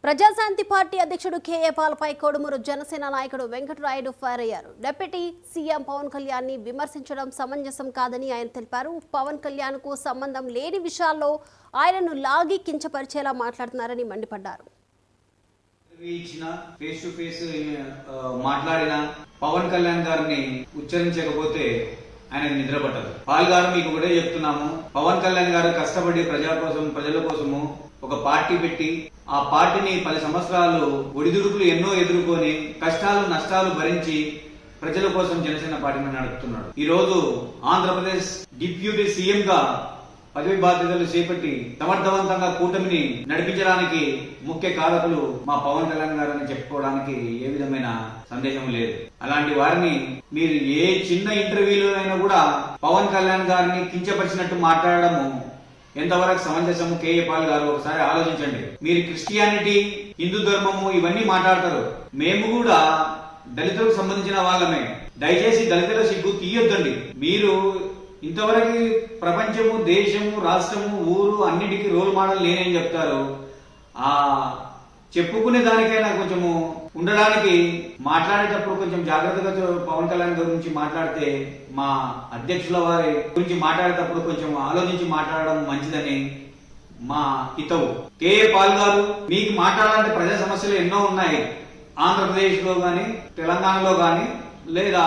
Praja Shanti party అధ్యక్షుడు KA పాల్పై Kodumur Janasena నాయకుడు Venkatarayudu fire అయ్యారు. డిప్యూటీ సీఎం పవన్ కళ్యాణ్ ని విమర్శించడం సమంజసం కాదని ఆయన తెలిపారు. పవన్ కళ్యాణ్ కు సంబంధం లేని విషయాల్లో ఆయనను లాగి కించపరిచేలా మాట్లాడుతున్నారని మండిపడ్డారు. మాట్లాడిన పవన్ కళ్యాణ్ గారిని ఉచ్చరించకపోతే ఆయనకు నిద్ర పట్టదు. పాల్ గారు మీకు కూడా చెప్తున్నాము, పవన్ కళ్యాణ్ గారు కష్టపడి ప్రజల కోసము ఒక పార్టీ పెట్టి ఆ పార్టీని 10 సంవత్సరాలు ఒడిదుడుకులు ఎన్నో ఎదుర్కొని కష్టాలు నష్టాలు భరించి ప్రజల కోసం జనసేన పార్టీని నడుపుతున్నాడు. ఈ రోజు ఆంధ్రప్రదేశ్ డిప్యూటీ సీఎం గా పదవి బాధ్యతలు చేపట్టి సమర్థవంతంగా కూటమిని నడిపించడానికి ముఖ్య కారకులు మా పవన్ కళ్యాణ్ గారు అని చెప్పుకోవడానికి ఏ విధమైన సందేహం లేదు. అలాంటి వారిని మీరు ఏ చిన్న ఇంటర్వ్యూలో అయినా కూడా పవన్ కళ్యాణ్ గారిని కించపరిచినట్టు మాట్లాడడము ఎంతవరకు సమంజసము? కేఏ పాల్ గారు ఒకసారి ఆలోచించండి. మీరు క్రిస్టియానిటీ, హిందూ ధర్మము ఇవన్నీ మాట్లాడతారు. మేము కూడా దళితులకు సంబంధించిన వాళ్ళమే. దయచేసి దళితుల సిగ్గు తీయొద్దండి. మీరు ఇంతవరకు ప్రపంచము, దేశము, రాష్ట్రము, ఊరు అన్నిటికీ రోల్ మోడల్ నేనేం చెప్తారు. ఆ చెప్పుకునే దానికైనా కొంచెము ఉండడానికి మాట్లాడేటప్పుడు కొంచెం జాగ్రత్తగా పవన్ కళ్యాణ్ గురించి మాట్లాడితే, మా అధ్యక్షుల వారి గురించి మాట్లాడేటప్పుడు కొంచెం ఆలోచించి మాట్లాడడం మంచిదని మా హితవు. కేఏ పాల్ గారు, మీకు మాట్లాడాలంటే ప్రజా సమస్యలు ఎన్నో ఉన్నాయి. ఆంధ్రప్రదేశ్ లో గాని, తెలంగాణలో గాని, లేదా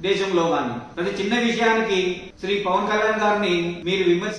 దేశంలో గాని ప్రతి చిన్న విషయానికి శ్రీ పవన్ కళ్యాణ్ గారిని మీరు విమర్శ